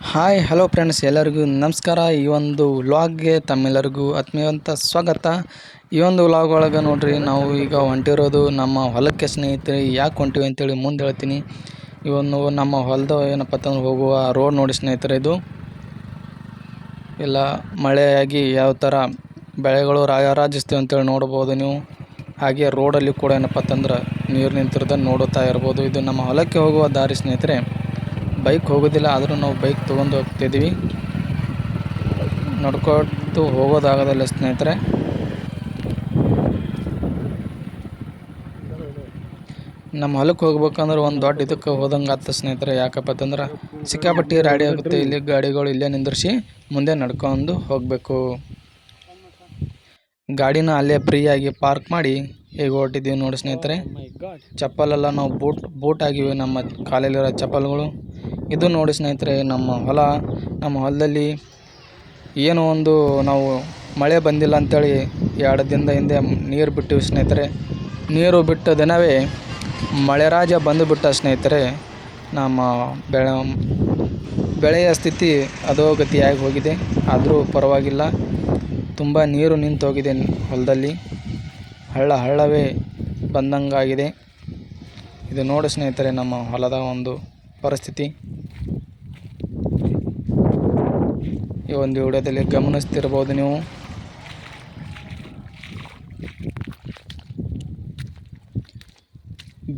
Hi hello friends, ಎಲ್ಲರಿಗೂ ನಮಸ್ಕಾರ. ಈ ಒಂದು ವ್ಲಾಗ್ಗೆ ತಮ್ಮೆಲ್ಲರಿಗೂ ಆತ್ಮೀಯವಂತ ಸ್ವಾಗತ. ಈ ಒಂದು ವ್ಲಾಗ್ ಒಳಗೆ ನೋಡ್ರಿ, ನಾವು ಈಗ ಹೊಂಟಿರೋದು ನಮ್ಮ ಹೊಲಕ್ಕೆ ಸ್ನೇಹಿತರೆ. ಯಾಕೆ ಹೊಂಟಿವಿ ಅಂತೇಳಿ ಮುಂದೆ ಹೇಳ್ತೀನಿ. ಈ ಒಂದು ನಮ್ಮ ಹೊಲದ ಏನಪ್ಪ ಅಂತಂದ್ರೆ ಹೋಗುವ ರೋಡ್ ನೋಡಿ ಸ್ನೇಹಿತರೆ. ಇದು ಎಲ್ಲ ಮಳೆಯಾಗಿ ಯಾವ ಥರ ಬೆಳೆಗಳು ರಾರಾಜಿಸ್ತೀವಿ ಅಂತೇಳಿ ನೋಡ್ಬೋದು ನೀವು. ಹಾಗೆ ರೋಡಲ್ಲಿ ಕೂಡ ಏನಪ್ಪ ಅಂತಂದ್ರೆ ನೀರು ನಿಂತಿರೋದನ್ನು ನೋಡುತ್ತಾ ಇರ್ಬೋದು. ಇದು ನಮ್ಮ ಹೊಲಕ್ಕೆ ಹೋಗುವ ದಾರಿ ಸ್ನೇಹಿತರೆ. ಬೈಕ್ ಹೋಗೋದಿಲ್ಲ, ಆದರೂ ನಾವು ಬೈಕ್ ತೊಗೊಂಡು ಹೋಗ್ತಿದ್ದೀವಿ. ನಡ್ಕೊಟ್ಟು ಹೋಗೋದಾಗೋದಿಲ್ಲ ಸ್ನೇಹಿತರೆ. ನಮ್ಮ ಹೊಲಕ್ಕೆ ಹೋಗ್ಬೇಕಂದ್ರೆ ಒಂದು ದೊಡ್ಡ ಇದಕ್ಕೆ ಹೋದಂಗೆ ಆಗ್ತದೆ ಸ್ನೇಹಿತರೆ. ಯಾಕಪ್ಪ ಅಂತಂದ್ರೆ ಸಿಕ್ಕಾಪಟ್ಟಿ ರಾಡಿ ಆಗುತ್ತೆ. ಇಲ್ಲಿ ಗಾಡಿಗಳು ಇಲ್ಲೇ ನಿಂದಿರಿಸಿ ಮುಂದೆ ನಡ್ಕೊಂಡು ಹೋಗಬೇಕು. ಗಾಡಿನ ಅಲ್ಲೇ ಫ್ರೀಯಾಗಿ ಪಾರ್ಕ್ ಮಾಡಿ ಹೇಗೆ ಹೊರಟಿದ್ದೀವಿ ನೋಡಿ ಸ್ನೇಹಿತರೆ. ಚಪ್ಪಲೆಲ್ಲ ನಾವು ಬೂಟ್ ಆಗಿವೆ, ನಮ್ಮ ಕಾಲಲ್ಲಿರೋ ಚಪ್ಪಲ್ಗಳು. ಇದು ನೋಡಿ ಸ್ನೇಹಿತರೆ ನಮ್ಮ ಹೊಲ. ನಮ್ಮ ಹೊಲದಲ್ಲಿ ಏನೋ ಒಂದು ನಾವು ಮಳೆ ಬಂದಿಲ್ಲ ಅಂಥೇಳಿ 2 ದಿನದ ಹಿಂದೆ ನೀರು ಬಿಟ್ಟಿವಿ ಸ್ನೇಹಿತರೆ. ನೀರು ಬಿಟ್ಟ ದಿನವೇ ಮಳೆರಾಜ ಬಂದುಬಿಟ್ಟ ಸ್ನೇಹಿತರೆ. ನಮ್ಮ ಬೆಳೆಯ ಸ್ಥಿತಿ ಅಧೋಗತಿಯಾಗಿ ಹೋಗಿದೆ. ಆದರೂ ಪರವಾಗಿಲ್ಲ, ತುಂಬ ನೀರು ನಿಂತು ಹೋಗಿದೆ ಹೊಲದಲ್ಲಿ. ಹಳ್ಳವೇ ಬಂದಂಗಾಗಿದೆ. ಇದು ನೋಡಿ ಸ್ನೇಹಿತರೆ ನಮ್ಮ ಹೊಲದ ಒಂದು ಪರಿಸ್ಥಿತಿ. ಈ ಒಂದು ವಿಡಿಯೋದಲ್ಲಿ ಗಮನಿಸ್ತಿರ್ಬೋದು ನೀವು.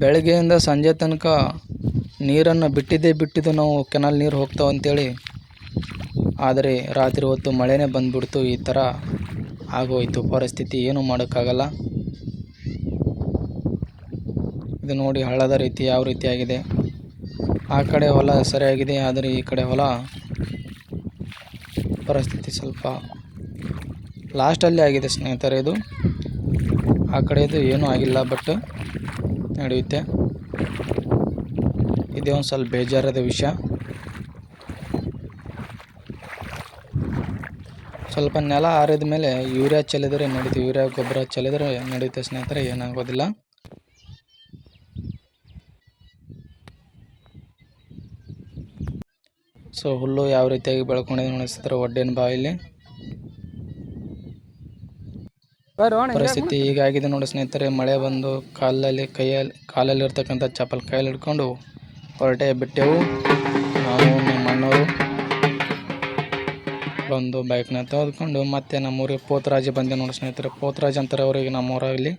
ಬೆಳಗ್ಗೆಯಿಂದ ಸಂಜೆ ತನಕ ನೀರನ್ನು ಬಿಟ್ಟಿದ್ದು ನಾವು, ಕೆನಾಲ್ ನೀರು ಹೋಗ್ತಾವೆ ಅಂತೇಳಿ. ಆದರೆ ರಾತ್ರಿ ಹೊತ್ತು ಮಳೆನೇ ಬಂದುಬಿಡ್ತು. ಈ ಥರ ಆಗೋಯ್ತು ಪರಿಸ್ಥಿತಿ. ಏನೂ ಮಾಡೋಕ್ಕಾಗಲ್ಲ. ಇದು ನೋಡಿ ಹಳ್ಳದ ರೀತಿ ಯಾವ ರೀತಿಯಾಗಿದೆ. ಆ ಕಡೆ ಹೊಲ ಸರಿಯಾಗಿದೆ, ಆದರೆ ಈ ಕಡೆ ಹೊಲ ಪರಿಸ್ಥಿತಿ ಸ್ವಲ್ಪ ಲಾಸ್ಟಲ್ಲಿ ಆಗಿದೆ ಸ್ನೇಹಿತರೆ. ಇದು ಆ ಕಡೆದು ಏನೂ ಆಗಿಲ್ಲ, ಬಟ್ ನಡೆಯುತ್ತೆ. ಇದೇ ಒಂದು ಸ್ವಲ್ಪ ಬೇಜಾರದ ವಿಷಯ. ಸ್ವಲ್ಪ ನೆಲ ಆರಿದ ಮೇಲೆ ಯೂರಿಯಾ ಚೆಲ್ಲಿದರೆ ನಡೀತೀವಿ. ಯೂರಿಯಾ ಗೊಬ್ಬರ ಚೆಲ್ಲಿದರೆ ನಡೀತೆ ಸ್ನೇಹಿತರೆ, ಏನಾಗೋದಿಲ್ಲ. ಸೊ ಹುಲ್ಲು ಯಾವ ರೀತಿಯಾಗಿ ಬೆಳ್ಕೊಂಡಿದೆ ನೋಡಿ ಸ್ನೇಹಿತರೆ. ಒಡ್ಡಿನ ಬಾವಿಲಿ ಪರಿಸ್ಥಿತಿ ಹೀಗಾಗಿದೆ ನೋಡಿ ಸ್ನೇಹಿತರೆ. ಮಳೆ ಬಂದು ಕಾಲಲ್ಲಿ ಇರ್ತಕ್ಕಂಥ ಚಪ್ಪಲ್ ಕೈಯಲ್ಲಿ ಹಿಡ್ಕೊಂಡು ಹೊರಟೆ ಬಿಟ್ಟೆವು. ನಾವು ನಮ್ಮ ಅಣ್ಣವರು ಬಂದು ಬೈಕ್ನ ತೆಗೆದುಕೊಂಡು ಮತ್ತೆ ನಮ್ಮೂರಿಗೆ ಪೋತರಾಜ ಬಂದೆ ನೋಡಿ ಸ್ನೇಹಿತರೆ. ಪೋತರಾಜ್ ಅಂತಾರೆ ಅವರಿಗೆ ನಮ್ಮೂರಲ್ಲಿ.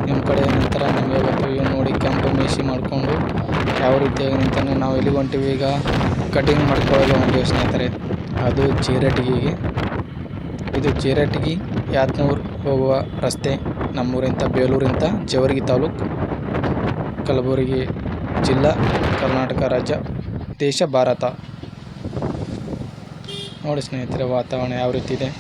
ನಿಮ್ಮ ಕಡೆ ನಂತರ ನಮಗೆ ಗೊತ್ತು. ಇವು ನೋಡಿ ಕೆಂಪು ಮೀಸಿ ಮಾಡಿಕೊಂಡು ಯಾವ ರೀತಿಯಾಗಿ ನಿಂತಾನೆ. ನಾವು ಎಲ್ಲಿಗೆ ಹೊಂಟಿವಿ ಈಗ? ಕಟಿಂಗ್ ಮಾಡ್ಕೊಳ್ಳೋದು ಹೊಂಟಿವಿ ಸ್ನೇಹಿತರೆ. ಅದು ಜೀರಟಗಿಗೆ. ಇದು ಜೀರಟಗಿ ಯಾತ್ನೂರು ಹೋಗುವ ರಸ್ತೆ. ನಮ್ಮೂರಿಂದ ಬೇಲೂರಿಂದ ಜೇವರ್ಗಿ ತಾಲೂಕು, ಕಲಬುರಗಿ ಜಿಲ್ಲಾ, ಕರ್ನಾಟಕ ರಾಜ್ಯ, ದೇಶ ಭಾರತ. ನೋಡಿ ಸ್ನೇಹಿತರೆ ವಾತಾವರಣ ಯಾವ ರೀತಿ ಇದೆ.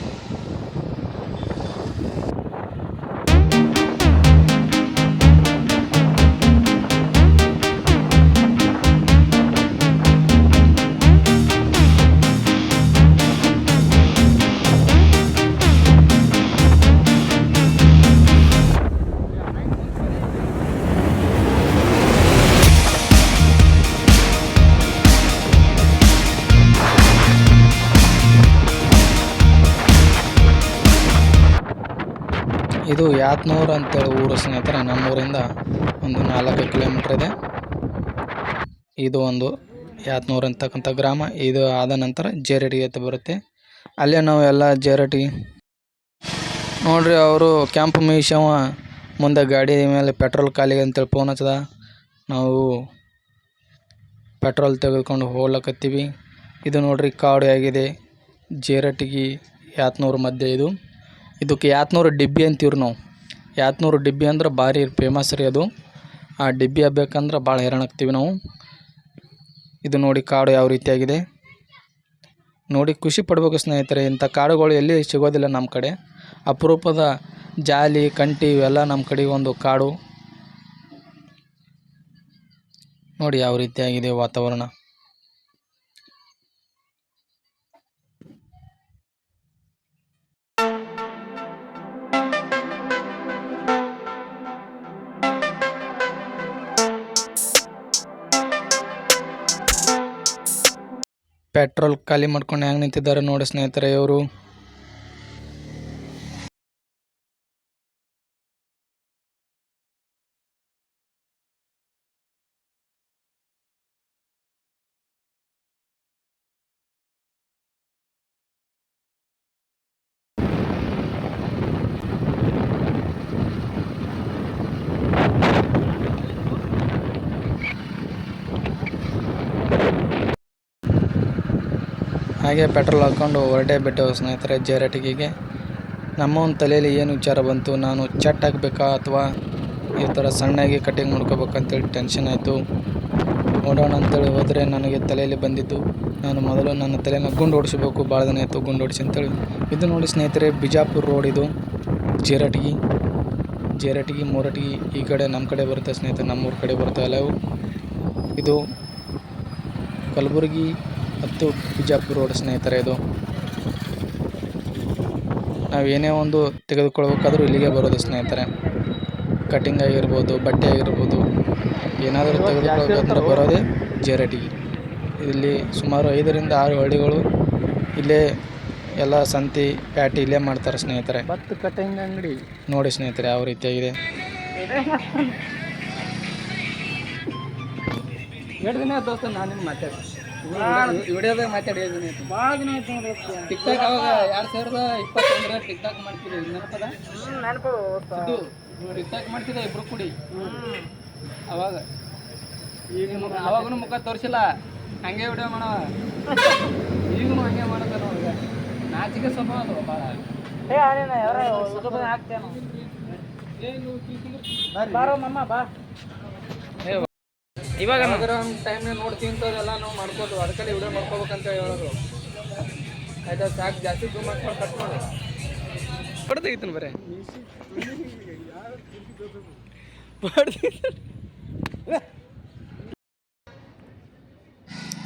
ಇದು ಯಾತ್ನೂರು ಅಂತೇಳಿ ಊರು ಸ್ನೇಹಿತರೆ. ನಮ್ಮೂರಿಂದ ಒಂದು 4 ಕಿಲೋಮೀಟ್ರ್ ಇದೆ. ಇದು ಒಂದು ಯಾತ್ನೂರು ಅಂತಕ್ಕಂಥ ಗ್ರಾಮ. ಇದು ಆದ ನಂತರ ಜೇರಟಗಿ ಅಂತ ಬರುತ್ತೆ. ಅಲ್ಲೇ ನಾವು ಎಲ್ಲ ಜೇರಟಗಿ ನೋಡ್ರಿ. ಅವರು ಕ್ಯಾಂಪ್ ಮೇಯ್ಸವ ಮುಂದೆ ಗಾಡಿ ಮೇಲೆ ಪೆಟ್ರೋಲ್ ಖಾಲಿಗೆ ಅಂತೇಳಿ ಫೋನ್ ಹಚ್ಚದ. ನಾವು ಪೆಟ್ರೋಲ್ ತೆಗೆದುಕೊಂಡು ಹೋಗ್ಲಕತ್ತೀವಿ. ಇದು ನೋಡ್ರಿ ಕಾಡು ಆಗಿದೆ. ಜೇರಟಗಿ ಯಾತ್ನೂರು ಮಧ್ಯೆ ಇದು. ಇದಕ್ಕೆ ಯಾತ್ನೂರು ಡಿಬ್ಬಿ ಅಂತೀವ್ರಿ ನಾವು. ಯಾತ್ನೂರು ಡಿಬ್ಬಿ ಅಂದ್ರೆ ಭಾರಿ ಫೇಮಸ್ ರೀ ಅದು. ಆ ಡಿಬ್ಬಿ ಹಬ್ಬೇಕಂದ್ರೆ ಭಾಳ ಹೈರಾಣಾಗ್ತೀವಿ ನಾವು. ಇದು ನೋಡಿ ಕಾಡು ಯಾವ ರೀತಿಯಾಗಿದೆ ನೋಡಿ. ಖುಷಿ ಪಡ್ಬೇಕು ಸ್ನೇಹಿತರೆ. ಇಂಥ ಕಾಡುಗಳು ಎಲ್ಲಿ ಸಿಗೋದಿಲ್ಲ ನಮ್ಮ ಕಡೆ. ಅಪರೂಪದ ಜಾಲಿ, ಕಂಟಿ ಇವೆಲ್ಲ ನಮ್ಮ ಕಡೆ ಒಂದು ಕಾಡು. ನೋಡಿ ಯಾವ ರೀತಿಯಾಗಿದೆ ವಾತಾವರಣ. ಪೆಟ್ರೋಲ್ ಖಾಲಿ ಮಾಡ್ಕೊಂಡು ಹೆಂಗೆ ನಿಂತಿದ್ದಾರೆ ನೋಡಿ ಸ್ನೇಹಿತರೆ ಇವರು. ಹಾಗೆ ಪೆಟ್ರೋಲ್ ಹಾಕ್ಕೊಂಡು ಹೊರಟೇ ಬಿಟ್ಟೆವು ಸ್ನೇಹಿತರೆ ಜೇರಟಗಿಗೆ. ನಮ್ಮ ಒಂದು ತಲೆಯಲ್ಲಿ ಏನು ವಿಚಾರ ಬಂತು, ನಾನು ಚಟ್ ಹಾಕಬೇಕಾ ಅಥವಾ ಈ ಥರ ಸಣ್ಣಾಗಿ ಕಟಿಂಗ್ ಮಾಡ್ಕೋಬೇಕಂತೇಳಿ ಟೆನ್ಷನ್ ಆಯಿತು. ನೋಡೋಣ ಅಂತೇಳಿ ಹೋದರೆ ನನಗೆ ತಲೆಯಲ್ಲಿ ಬಂದಿದ್ದು, ನಾನು ಮೊದಲು ನನ್ನ ತಲೆಯನ್ನು ಗುಂಡು ಹೊಡಿಸಬೇಕು, ಭಾಳ ದಿನ ಆಯಿತು ಗುಂಡು ಹೊಡಿಸಿ ಅಂತೇಳಿ. ಇದು ನೋಡಿ ಸ್ನೇಹಿತರೆ ಬಿಜಾಪುರ ರೋಡ್, ಇದು ಜೇರಟಗಿ ಮೂರಟಗಿ ಈ ಕಡೆ ನಮ್ಮ ಕಡೆ ಬರುತ್ತೆ ಸ್ನೇಹಿತರೆ, ನಮ್ಮೂರ ಕಡೆ ಬರುತ್ತೆ ಅಲ್ಲವು. ಇದು ಕಲಬುರಗಿ ಮತ್ತು ಬಿಜಾಪುರ ರೋಡ್ ಸ್ನೇಹಿತರೆ. ಇದು ನಾವು ಏನೇ ಒಂದು ತೆಗೆದುಕೊಳ್ಬೇಕಾದ್ರೂ ಇಲ್ಲಿಗೆ ಬರೋದು ಸ್ನೇಹಿತರೆ. ಕಟಿಂಗ್ ಆಗಿರ್ಬೋದು, ಬಟ್ಟೆ ಆಗಿರ್ಬೋದು, ಏನಾದರೂ ತೆಗೆದುಕೊಳ್ಬೇಕಂದ್ರೆ ಬರೋದೇ ಜೇರಟಗಿ. ಇಲ್ಲಿ ಸುಮಾರು 5ರಿಂದ 6 ಹಳ್ಳಿಗಳು ಇಲ್ಲೇ ಎಲ್ಲ ಸಂತೆ ಪ್ಯಾಟಿ ಇಲ್ಲೇ ಮಾಡ್ತಾರೆ ಸ್ನೇಹಿತರೆ. ಭತ್ತ ಕಟಿಂಗ್ ಅಂಗಡಿ ನೋಡಿ ಸ್ನೇಹಿತರೆ ಯಾವ ರೀತಿಯಾಗಿದೆ. 2 ದಿನ ದೋಸ್ತ ನಾನು ನಿಮ್ಗೆ ಮಾತಾಡಿ ವಿಡಿಯೋದಾಗ ಮಾತಾಡಿದ್ದೀನಿ. ಭಾಳ ದಿನ ಆಯ್ತು ಟಿಕ್ಟಾಕ್. ಅವಾಗ 2021 ಟಿಕ್ಟಾಕ್ ಮಾಡ್ತಿದ್ದೆ, ನೆನಪದ? ಇದು ಟಿಕ್ಟಾಕ್ ಮಾಡ್ತಿದ್ದೆ ಇಬ್ರು ಕೂಡಿ ಅವಾಗ. ಈಗ ಅವಾಗೂ ಮುಖ ತೋರಿಸಿಲ್ಲ, ಹಂಗೆ ವಿಡಿಯೋ ಮಾಡವ. ಈಗೂ ಹಂಗೆ ಮಾಡೋದ ನೋಡಿದೆ. ನಾಚಿಕೆ ಸ್ವಭಾವ ಅದು ಭಾಳ. ಬಾರೋ ಮಮ್ಮ ಬಾ. ಇವಾಗ ಟೈಮ್ನಾಗ ನೋಡ್ತೀನಿ ಇಂಥದ್ದೆಲ್ಲ ನಾವು ಮಾಡ್ಬೋದು, ಅದಕ್ಕೆ ವಿಡಿಯೋ ಮಾಡ್ಕೋಬೇಕಂತ ಹೇಳೋದು. ಆಯ್ತಾ, ಸಾಕು, ಜಾಸ್ತಿ ಜೂಮ್ ಮಾಡ್ಕೊಂಡು ಕಟ್ ಮಾಡಿ ಹೊಡೆದೈತನ ಬರೇ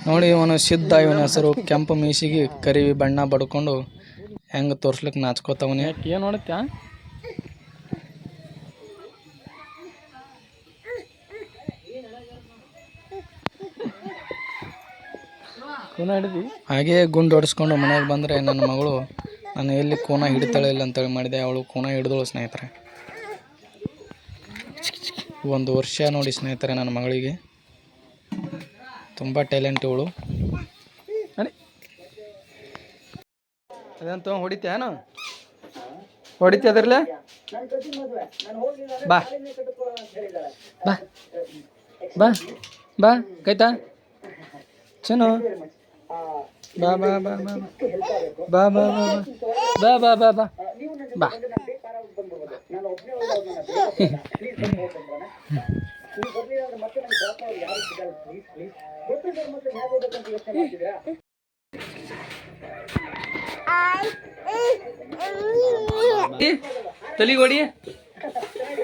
ನೋಡಿ. ಇವನು ಸಿದ್ಧ, ಇವನ ಹೆಸರು. ಕೆಂಪು ಮೀಸಿಗೆ ಕರಿವಿ ಬಣ್ಣ ಬಡ್ಕೊಂಡು ಹೆಂಗೆ ತೋರ್ಸ್ಲಿಕ್ಕೆ ನಾಚ್ಕೋತವನೇ. ಏನು ನೋಡುತ್ತಾ? ಹಾಗೇ ಗುಂಡು ಹೊಡಿಸ್ಕೊಂಡು ಮನೆಗೆ ಬಂದರೆ ನನ್ನ ಮಗಳು ನಾನು ಎಲ್ಲಿ ಕೋನ ಹಿಡಿತಾಳೆ ಇಲ್ಲ ಅಂತೇಳಿ ಮಾಡಿದೆ. ಅವಳು ಕೋನ ಹಿಡಿದಳು ಸ್ನೇಹಿತರೆ. 1 ವರ್ಷ ನೋಡಿ ಸ್ನೇಹಿತರೆ ನನ್ನ ಮಗಳಿಗೆ. ತುಂಬ ಟ್ಯಾಲೆಂಟ್ ಇವಳು. ಅದಂತ ಹೊಡಿತೇನು? ಹೊಡಿತದ್ರಲ್ಲ? ಬಾ ಬಾ ಬಾ ಬಾ ಕೈತಾ ಚನು. ಬಾ ಬಾ ಬಾ ಬಾ ಬಾ ಬಾ ಬಾ ಬಾ ಬಾ ಬಾ ಬಾ. ತಲಿ ಹೊಡಿ,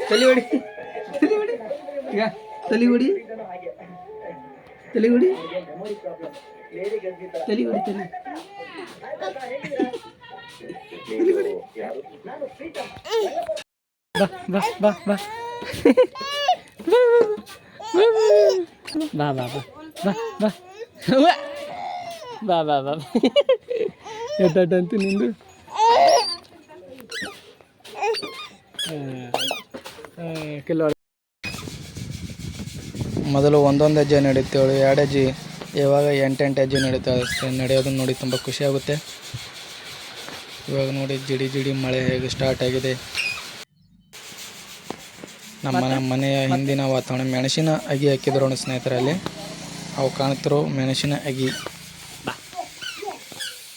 ತಲಿ ಹೊಡಿ, ತಲಿ ಹೊಡಿ, ತಲಿ ಹೊಡಿ, ತಲಿ ಹೊಡಿ, ತಲಿ ಬಾ ಬಾ ಬಾ ಬಾ ಬಾ ಬಾ ಬಾ ಬಾ ಬಾ ಬಾ ಎತ್ತಂತು ನಿಂದು. ಮೊದಲು 1 ಹೆಜ್ಜೆ ನಡೀತೇವೆ, 2 ಹೆಜ್ಜೆ, ಇವಾಗ 8 ಹೆಜ್ಜೆ ನಡೀತಾವೆ. ನಡೆಯೋದನ್ನು ನೋಡಿ ತುಂಬ ಖುಷಿ ಆಗುತ್ತೆ. ಇವಾಗ ನೋಡಿ ಜಿಡಿ ಜಿಡಿ ಮಳೆ ಹೇಗೆ ಸ್ಟಾರ್ಟ್ ಆಗಿದೆ. ನಮ್ಮ ಮನೆಯ ಹಿಂದಿನ ವಾತಾವರಣ ಮೆಣಸಿನ ಅಗಿ ಹಾಕಿದ್ರು ನೋಡಿ ಸ್ನೇಹಿತರೆ. ಅಲ್ಲಿ ಅವು ಕಾಣ್ತಿರೋ ಮೆಣಸಿನ ಅಗಿ. ಬಾ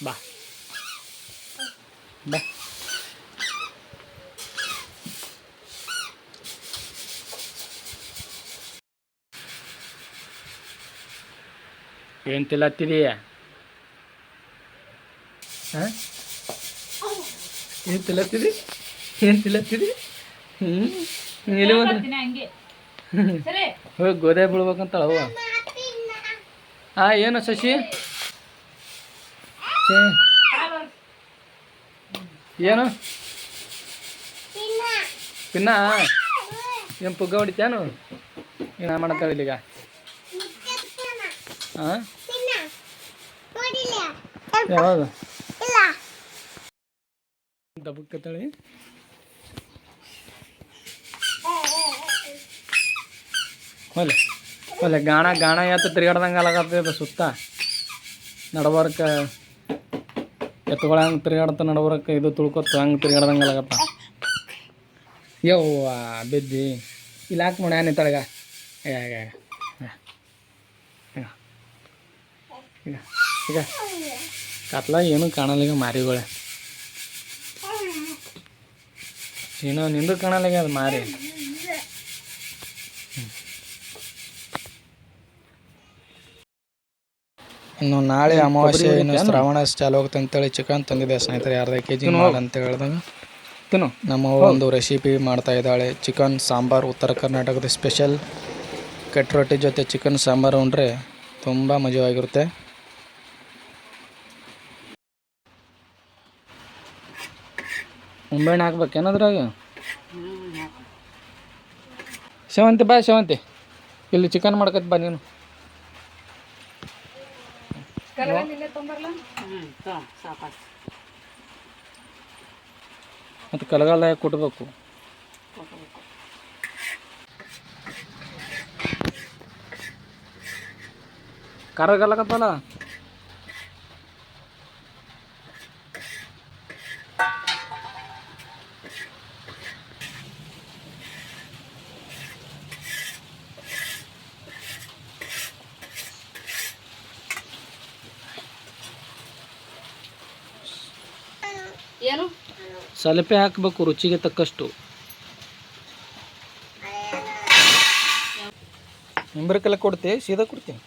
ಬಾ ಬಾ. ಏನು ತಿಲ್ಲತ್ತಿದೀಯ? ಹಾಂ, ಏನು ತಿಲ್ಲತ್ತಿದಿ? ಏನು ತಿಲ್ಲತ್ತಿದಿ? ಎಲ್ಲಿ ಹೋಗಿ ಗೋದೆ ಬೀಳ್ಬೇಕಂತಾಳ ಅವ್ವ. ಹಾಂ, ಏನು ಶಶಿ? ಏನು ಪಿನ್ನ? ಏನು ಪುಗ್ಗ ಹೊಡಿತ್ಯಾನು? ಏನು ಮಾಡತ್ತಾಳ ಇಲ್ಲಿಗ? ಹಾಂ, ಯಾವಾಗ ದಬ್ಬಕ್ಕತ್ತಳಿ ಹೊಲೆ ಹೊಲೆ ಗಾಣ ಎತ್ತು ತಿರ್ಗಾಡ್ದಂಗೆ ಅಲಾಗತ್ತದ ಸುತ್ತ ನಡಬರ್ಕ ಎತ್ತುಗಳ ಹಂಗೆ ತಿರ್ಗಾಡ್ತ ನಡಬರ್ಕ ಇದು ತುಳ್ಕೊತ ಹಂಗೆ ತಿರ್ಗಾಡ್ದಂಗೆ ಅಲಾಗತ್ತ ಯವ್ವ ಬಿದ್ದಿ ಇಲ್ಲಿ ಹಾಕಿ ನೋಡಿ ಏನಿ ತಳಗ ಈಗ ಕತ್ಲ ಏನೂ ಕಾಣಲ್ಲ ಈಗ ಮಾರಿಗಳೇ ಏನೋ ನಿಂದು ಕಾಣಲ್ಲ ಅದು ಮಾರಿ ಇನ್ನು ನಾಳೆ ಅಮಾವಾಸ್ಯೆ ಇನ್ನು ಶ್ರಾವಣ ಚಾಲು ಹೋಗುತ್ತೆ ಅಂತೇಳಿ ಚಿಕನ್ ತಂದಿದ್ದೆ ಸ್ನೇಹಿತರೆ 1/2 kg ಮಾಡು ಅಂತ ಹೇಳಿದಾಗ ನಮ್ಮ ಒಂದು ರೆಸಿಪಿ ಮಾಡ್ತಾ ಇದ್ದಾಳೆ ಚಿಕನ್ ಸಾಂಬಾರು ಉತ್ತರ ಕರ್ನಾಟಕದ ಸ್ಪೆಷಲ್ ಕಟ್ ರೊಟ್ಟಿ ಜೊತೆ ಚಿಕನ್ ಸಾಂಬಾರು ಉಂಡ್ರೆ ತುಂಬ ಮಜವಾಗಿರುತ್ತೆ. ಮುಂಬೆಣ್ಣೆ ಹಾಕ್ಬೇಕೇನದ್ರಾಗ ಸೇವಂತಿ ಬಾ ಸೇವಂತಿ ಇಲ್ಲಿ ಚಿಕನ್ ಮಾಡ್ಕತ್ ಬಾ ನೀನು ಮತ್ತು ಕಲಗಾಲ ಕುಟ್ಬೇಕು ಕರಗಲ್ಲಕತ್ತಲ್ಲ ಏನು ಸಲಪೆ ಹಾಕಬೇಕು ರುಚಿಗೆ ತಕ್ಕಷ್ಟು. ನಿಂಬರಕ್ಕೆಲ್ಲ ಕೊಡ್ತೆ ಸೀದಾ ಕೊಡ್ತೀನಿ.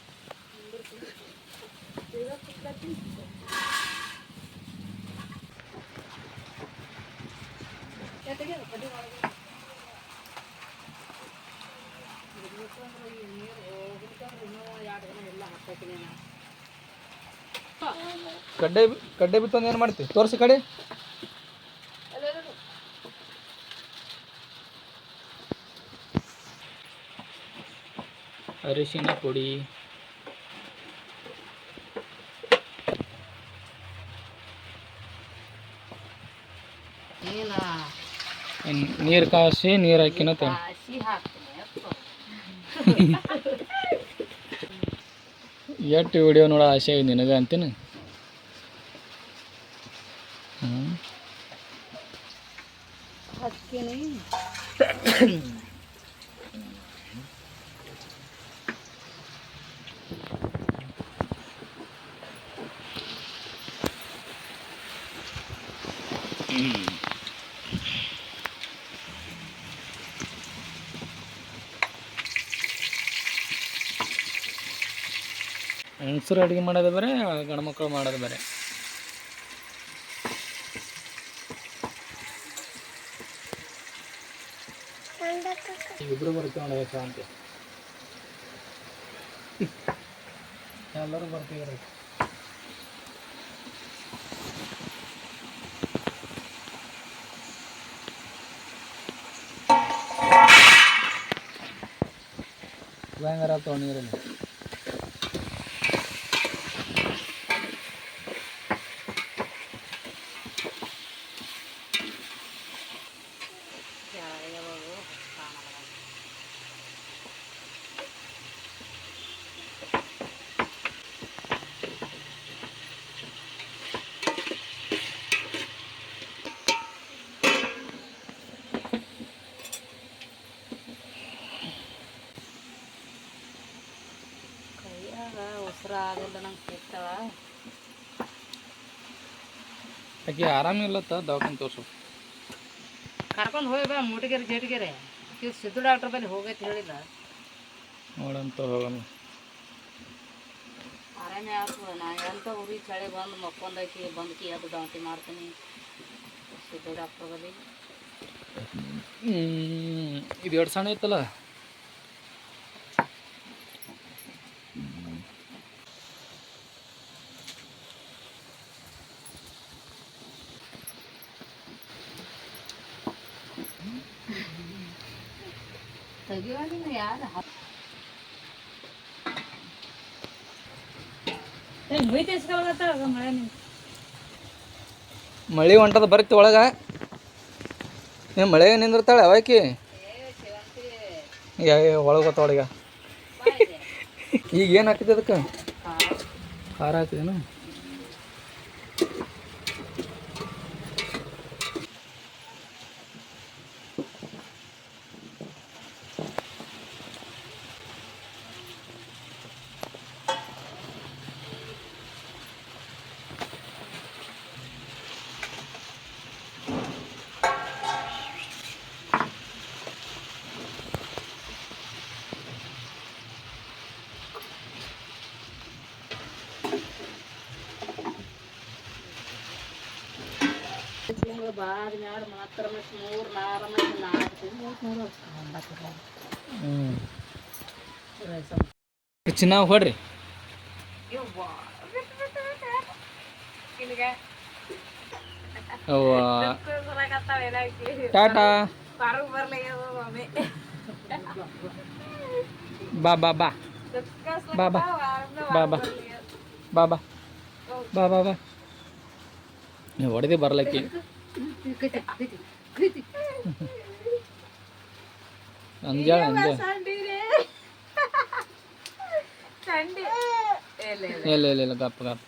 ಕಡ್ಡೆ ಬಿತ್ತಂದು ಏನು ಮಾಡ್ತೀವಿ ತೋರಿಸಿ ಕಡೆ ಅರಿಶಿನ ಪುಡಿ ನೀರು ಕಾಸಿ ನೀರು ಹಾಕಿನ ಎಷ್ಟು ವಿಡಿಯೋ ನೋಡೋ ಆಸೆ ಆಗಿದೆ ನಿನಗೆ ಅಂತೀನಿ. ಹೆಂಗಸರು ಅಡುಗೆ ಮಾಡೋದು ಬೇರೆ ಗಂಡು ಮಕ್ಕಳು ಮಾಡೋದು ಬೇರೆ. ಇಬ್ಬರು ಬರ್ತೀವಿ ನೋಡಿ ಶಾಂತಿ ಎಲ್ಲರೂ ಬರ್ತೀವಿ. ಭಯಂಕರ ಆಗ್ತಾವ ನೀರಲ್ಲಿ. ಆಕೆ ಆರಾಮಿಲ್ಲತ್ತ ದವಾಖಾನೆ ತೋರ್ಸು ಕರ್ಕೊಂಡು ಹೋಗಿ ಬಾ ಮೂಟಿಗೆರೆ ಜೇಟಿಗೆರೆ ಸಿದ್ದು ಡಾಕ್ಟರ್ ಬಲ್ಲಿ ಹೋಗೈತೆ ಹೇಳಿಲ್ಲ ನೋಡಂತ ಹೋಗಮ್ಮ. ಆರಾಮೇ ಆಗ್ತದೆ. ನಾ ಎಂತ ಉರಿ ಚಳಿ ಬಂದು ಮಕ್ಕೊಂದೈತಿ ಬಂದ್ಕಿ ಅದು ಡಾಂಟಿ ಮಾಡ್ತೀನಿ ಸಿದ್ದು ಡಾಕ್ಟರ್ ಬಲ್ಲಿ. ಇದು 2 ಸಣ್ಣ ಐತಲ್ಲ ತೆಗಿವಾಗಿನ ಯಾರು ಮುಯ್ತು ಇಸ್ಕೊಳಗತ್ತ ಮಳೆ ನಿಂತು ಮಳೆ ಹೊಂಟದ ಬರ್ತಿ ಒಳಗೆ ನೀವು ಮಳೆ ನಿಂದಿರ್ತಾಳೆ ಅವಾಕಿ ಒಳಗೆ ಗೊತ್ತ ಈಗ ಈಗ ಏನು ಹಾಕಿದೆ ಅದಕ್ಕೆ ಖಾರ ಹಾಕಿದೇನು ಬಾದ ಮ್ಯಾಡ ಮಾತ್ರ ಮೂರು ನಾರ ನಾಲ್ಕು ಚಿನ್ನ ಹೊಡ್ರಿ ಟಾಟಾ ಬಾ ಬಾ ಬಾ ಬಾ ಬಾ ಬಾ ಬಾ ಬಾ ಬಾ ಬಾ ಬಾ ಬಾ ನೀವು ಹೊಡೆದೇ ಬರ್ಲಕ್ಕಿ ಅಂಜಾಳ ಅಂಜಾಳ ಇಲ್ಲ ಇಲ್ಲ ಇಲ್ಲ ಗಪ್ ಗಪ್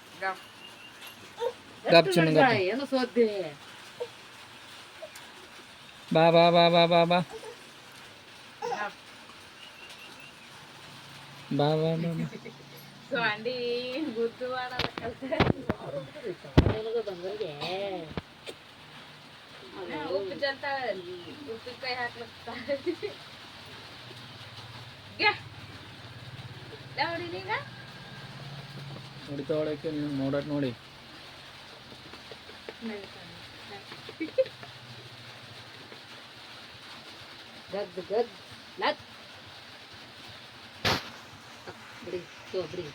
ಗಪ್ ಚಿನ್ನ ಗಪ್ ಏನು ಸೋದ್ದೆ ಬಾ ಬಾ ಬಾ ಬಾ ಬಾ ಬಾ ಬಾ ಬಾ ಬಾ ಅಂಡಿ ಗುದ್ದು ಬಂಗಳಿಗೆ ಉಪ್ಪು ಜಂತ ಉಪ್ಪಿನಕಾಯಿ ಹಾಕ್ಲಕ್ಕ ಹೊಡಿತಾ ಹೊಡಕ್ಕೆ ನೀವು ನೋಡಕ್ ನೋಡಿ ಗದ್ ಗದ್ ಲತ್ ಬಿಡಿ ಬಿಡಿ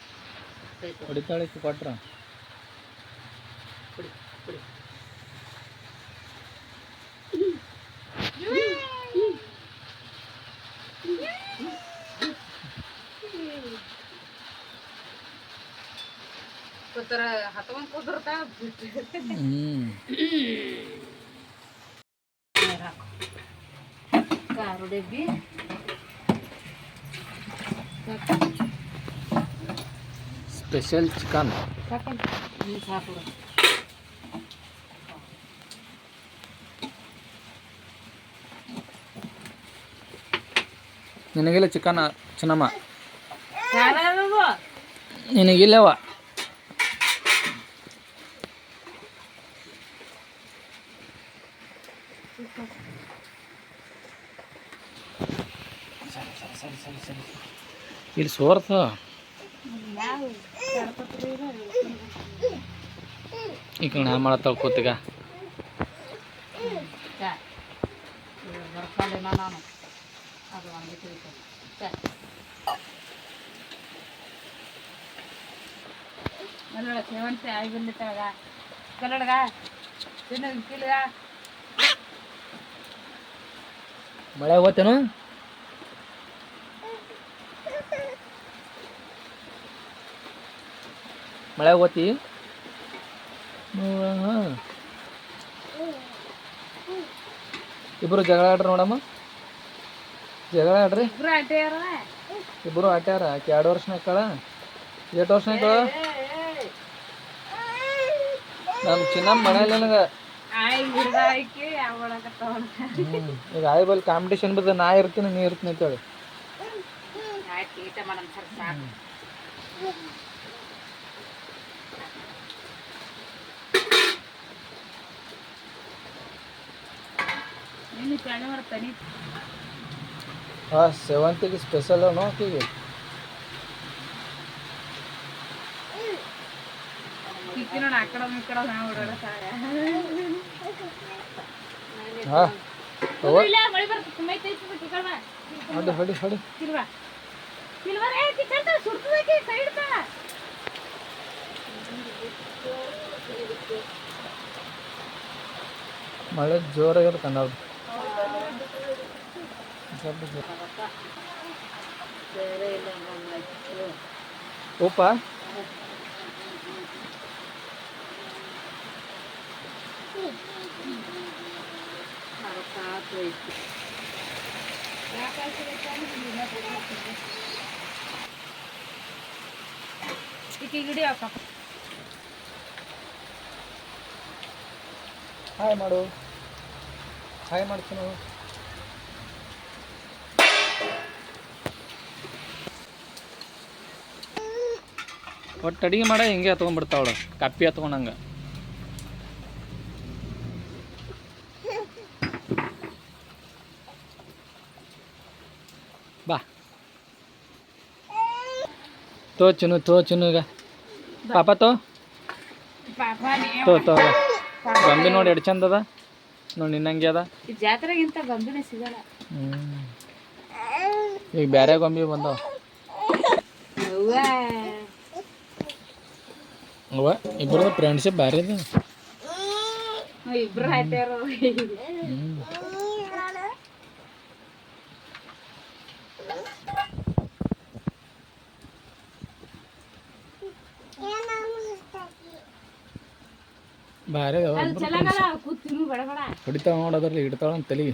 ಹೊಡಿತಾಳಕ್ಕೆ ಕೊಟ್ರ ಬಿಡಿ ಬಿಡಿ ಕೂತರ ಹತ್ಕೊಂಡ್ ಕೂತಿರ್ತಾ ಕಾರು ಡಬ್ಬಿ ಸ್ಪೆಷಲ್ ಚಿಕನ್ ಸಾಕು ನಿನಗಿಲ್ಲ ಚಿಕನ್ ಚಿನ್ನಮ್ಮ ನಿನಗಿಲ್ಲವ ಇಲ್ಲಿ ಸೋರ್ತ ಈಗ ನಾ ಮಾಡತ್ತಾಳ ಕೂತಿಗ ನಾನು ಅದು ಸೇವಂತಿ ಆಗಿ ಬಂದಿಟ್ಟಾಗ ಕಲ್ಲಡ್ಗ ತಿನ್ನೋದು ಮಳೆ ಹೋಗ್ತೇನು ಮಳೆ ಹೋಗ್ತಿ ಇಬ್ರು ಜಗಳ ಆಡ್ರಿ ನೋಡಮ್ಮ ಜಗಳ ಆಡ್ರಿ ಇಬ್ರು ಆಟ್ಯಾರ ಆಕೆ 2 ವರ್ಷನ ಕಳ 8 ವರ್ಷನ ಕಳ ನಮ್ಮ ಚಿನ್ನಮ್ಮ ಮನೇಲಿ ನನಗೆ ಈಗ ಆಯ್ ಬಲ್ ಕಾಂಪಿಟೇಷನ್ ಬದ ನಾ ಇರ್ತೀನಿ ನೀ ಇರ್ತೀನಿ ಅಂತೇಳಿ ಹಾಂ ಸೇವಂತಿಗೆ ಸ್ಪೆಷಲ್ ನೋಕಿಗೆ ಹಾಂ ಹೊಡಿ ಹೊಡಿ ಹೊಡಿ ಮಳೆ ಜೋರಾಗಿರುತ್ತೆ ಕನ್ನಡ ಉಪ್ಪ ಹಾಯ್ ಮಾಡು, ಹಾಯ್ ಮಾಡ್ತೀನಿ. ಒಟ್ಟು ಅಡಿಗೆ ಮಾಡ ಹಿಂಗೆ ಹತ್ಕೊಂಡ್ಬಿಡ್ತಾವಳು ಕಪ್ಪಿ ಹತ್ಕೊಂಡಂಗೆ. ಬಾ ತೋ ಚುನು ಈಗ ಪಾಪ ತೋ ಗೊಂಬಿ ನೋಡಿ ಎಡ್ ಚಂದ ಅದ ನೋಡಿ ನಿನ್ನಂಗೆ ಅದ. ಜಾತ್ರೆಗಿಂತ ಗೊಂಬಿನೇ ಸಿಗಲ್ಲ. ಈಗ ಬೇರೆ ಗೊಂಬಿ ಬಂದವ. ಅವ್ವ ಇಬ್ಬರದು ಫ್ರೆಂಡ್ಶಿಪ್ ಭಾರಿ ಅದ. ಇಬ್ರು ಆಯ್ತಾರ. ಭಾರಿ ಹೊಡಿತಾವ ನೋಡೋದ್ರಲ್ಲಿ ಇಡ್ತಾಳ ಅಂತ ತಲೆಗೆ.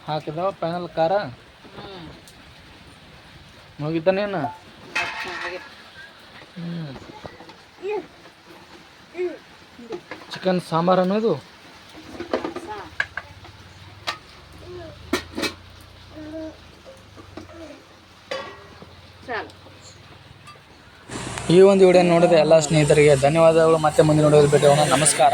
ಹಾಕಿದವ ಫೈನಲ್ ಖಾರ ಮುಗಿತಾನೇನ. ಚಿಕನ್ ಸಾಂಬಾರ್ ಅನ್ನೋದು ಈ ಒಂದು ವಿಡಿಯೋ ನೋಡಿದ ಎಲ್ಲ ಸ್ನೇಹಿತರಿಗೆ ಧನ್ಯವಾದಗಳು. ಮತ್ತೆ ಮುಂದಿನ ವಿಡಿಯೋದಲ್ಲಿ ಭೇಟಿ ಆಗೋಣ. ನಮಸ್ಕಾರ.